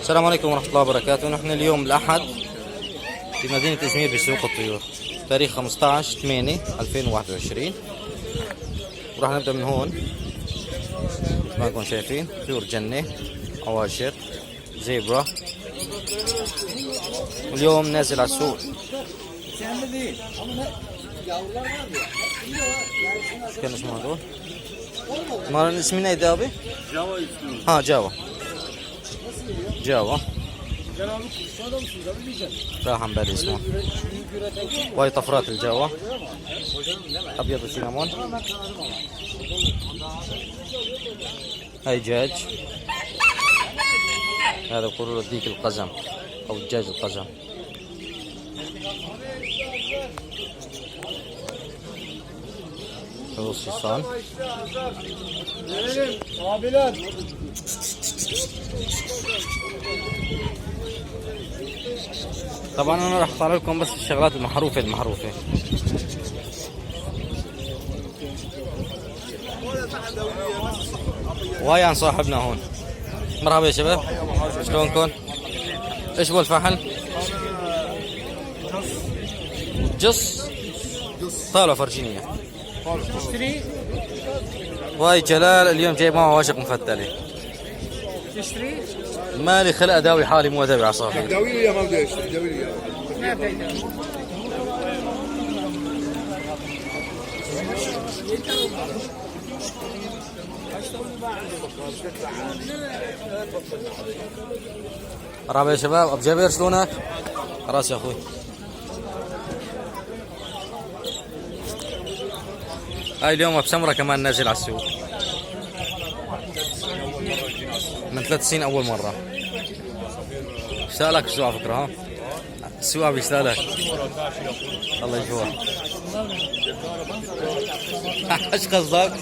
السلام عليكم ورحمة الله وبركاته. نحن اليوم الأحد في مدينة إزمير بسوق الطيور، تاريخ 15/8/2021. وراح نبدأ من هون مثل ما انكم شايفين، طيور جنة، عواشر، زيبرا. واليوم نازل على السوق. شو كان اسمه هذول؟ ما اسمنا دابي؟ جاوا اسمه. ها جاوا. راح عم بالي اسمه. وهي طفرات الجاوا، ابيض وسينامون. هاي دجاج، هذا بقولوا له ديك القزم او دجاج القزم. هذا الصيصان. طبعا انا راح اطلع لكم بس الشغلات المحروفه. وهي عن صاحبنا هون. مرحبا يا شباب، شلونكم؟ ايش هو الفحل؟ جص. طالع فرجيني. تشتري وهاي جلال اليوم جايب معه عواشق مفتله. تشتري مالي خلق اداوي حالي، مو اداوي عصافير. داوي لي يا ما بدي اشتري، داوي لي اياه. ما بدي. مرحبا يا شباب، ابو جابر شلونك؟ خلاص يا اخوي. هاي اليوم بسمرة كمان نازل على السوق من 3 سنين اول مرة. اشتاق لك السوق على فكرة، ها؟ السوق بيشتاق لك. الله يشوفك. ايش قصدك؟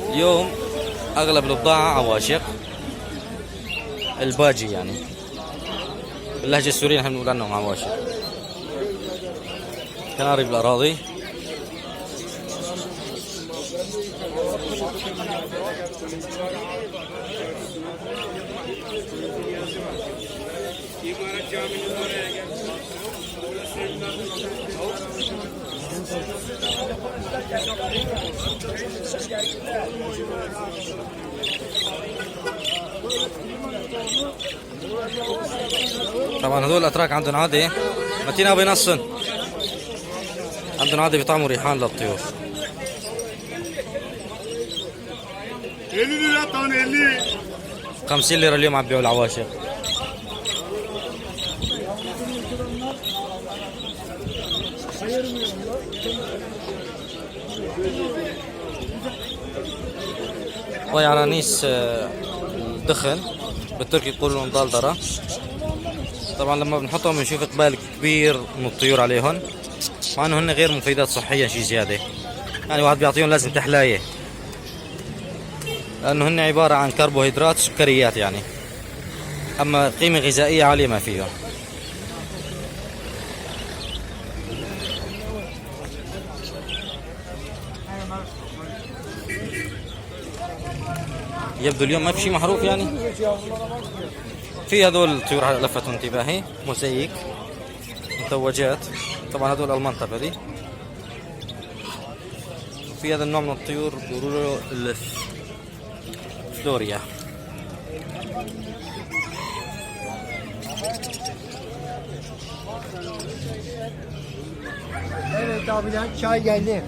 اليوم اغلب البضاعة عواشق، الباجي يعني باللهجة السورية نحن بنقول عنهم عواشق. كناري بالاراضي. طبعا هذول الاتراك عندهم عادة، متينا بينصن، عندهم عادة بيطعموا ريحان للطيور. اللي لا طوني اللي 50 ليرة اليوم عم بيعوا العواشق. وهي عنانيس الدخن، بالتركي يقولوا لهم ضالدرة. طبعا لما بنحطهم بنشوف اقبال كبير من الطيور عليهم، مع انه هن غير مفيدات صحيا شي زياده. يعني واحد بيعطيهم لازم تحلايه، لانه هن عباره عن كربوهيدرات سكريات يعني، اما قيمه غذائيه عاليه ما فيهم. يبدو اليوم ما في شيء محروف يعني. في هذول الطيور لفتوا انتباهي، موزايك، متوجات. طبعا هذول المنطقة دي. في هذا النوع من الطيور بيقولوا له الفلوريا. Evet abiler çay geldi.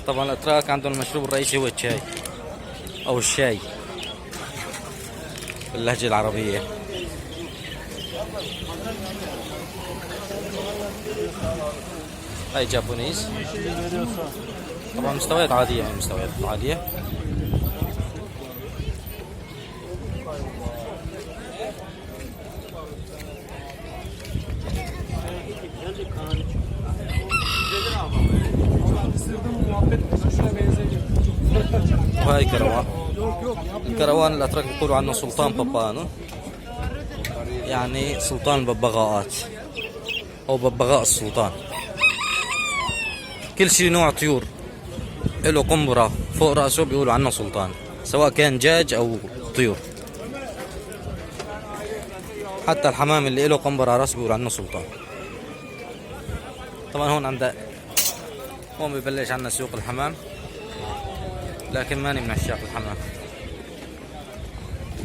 طبعا الاتراك عندهم المشروب الرئيسي هو الشاي او الشاي باللهجة العربية. هاي جابونيز، طبعا مستويات عادية، يعني مستويات عادية. وهاي كروان. الكروان الاتراك بيقولوا عنه سلطان بابانو، يعني سلطان الببغاءات او ببغاء السلطان. كل شيء نوع طيور له قنبرة فوق رأسه بيقولوا عنه سلطان، سواء كان دجاج او طيور. حتى الحمام اللي له قنبرة على رأسه بيقولوا عنه سلطان. طبعا هون ببلش عنا سوق الحمام، لكن ماني من عشاق الحمام،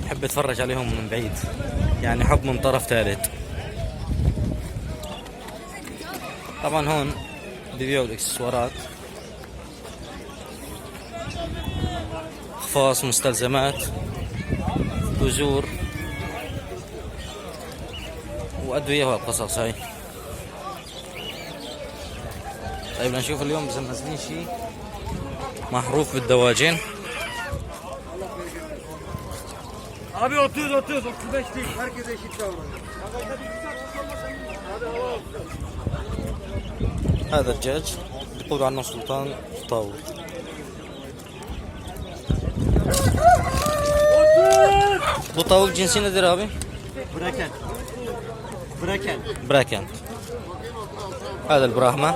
بحب اتفرج عليهم من بعيد، يعني حب من طرف ثالث. طبعا هون ببيعوا الاكسسوارات، اقفاص، مستلزمات، بذور وادويه وهالقصص هاي. طيب نشوف اليوم اذا منزلين شيء محروف بالدواجن. Abi 30 35 değil. Herkese eşit davranıyor. هذا الدجاج بيقولوا عنه سلطان طاول. Bu tavuk cinsi nedir abi? Braken. Braken. براكن. هذا البراهما.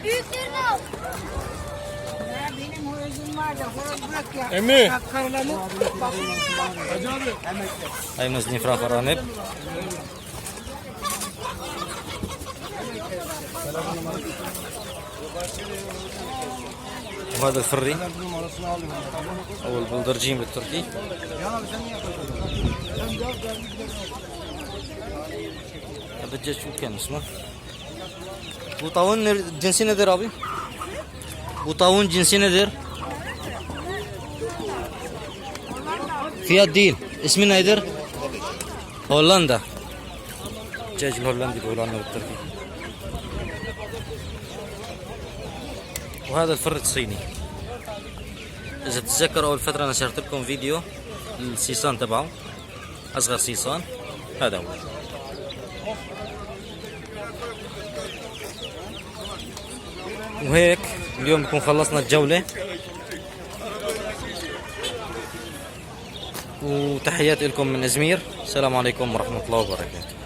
Büyüklerini al. Benim horozum var da horoz bırak ya. Emmi. Karılarını هاي منزلين فراخ ارانب. وهذا الفري او البلدرجين بالتركي. هذا الدجاج شو كان اسمه؟ Bu tavuğun cinsi nedir abi? Bu tavuğun cinsi nedir? Fiyat değil. İsmi nedir? هولندا. الدجاج الهولندي بيقولوا عنه بالتركي. وهذا الفر الصيني. إذا تتذكروا أول فترة نشرت لكم فيديو السيسان تبعه، أصغر سيسان هذا هو. وهيك اليوم بكون خلصنا الجولة، وتحياتي لكم من إزمير. السلام عليكم ورحمة الله وبركاته.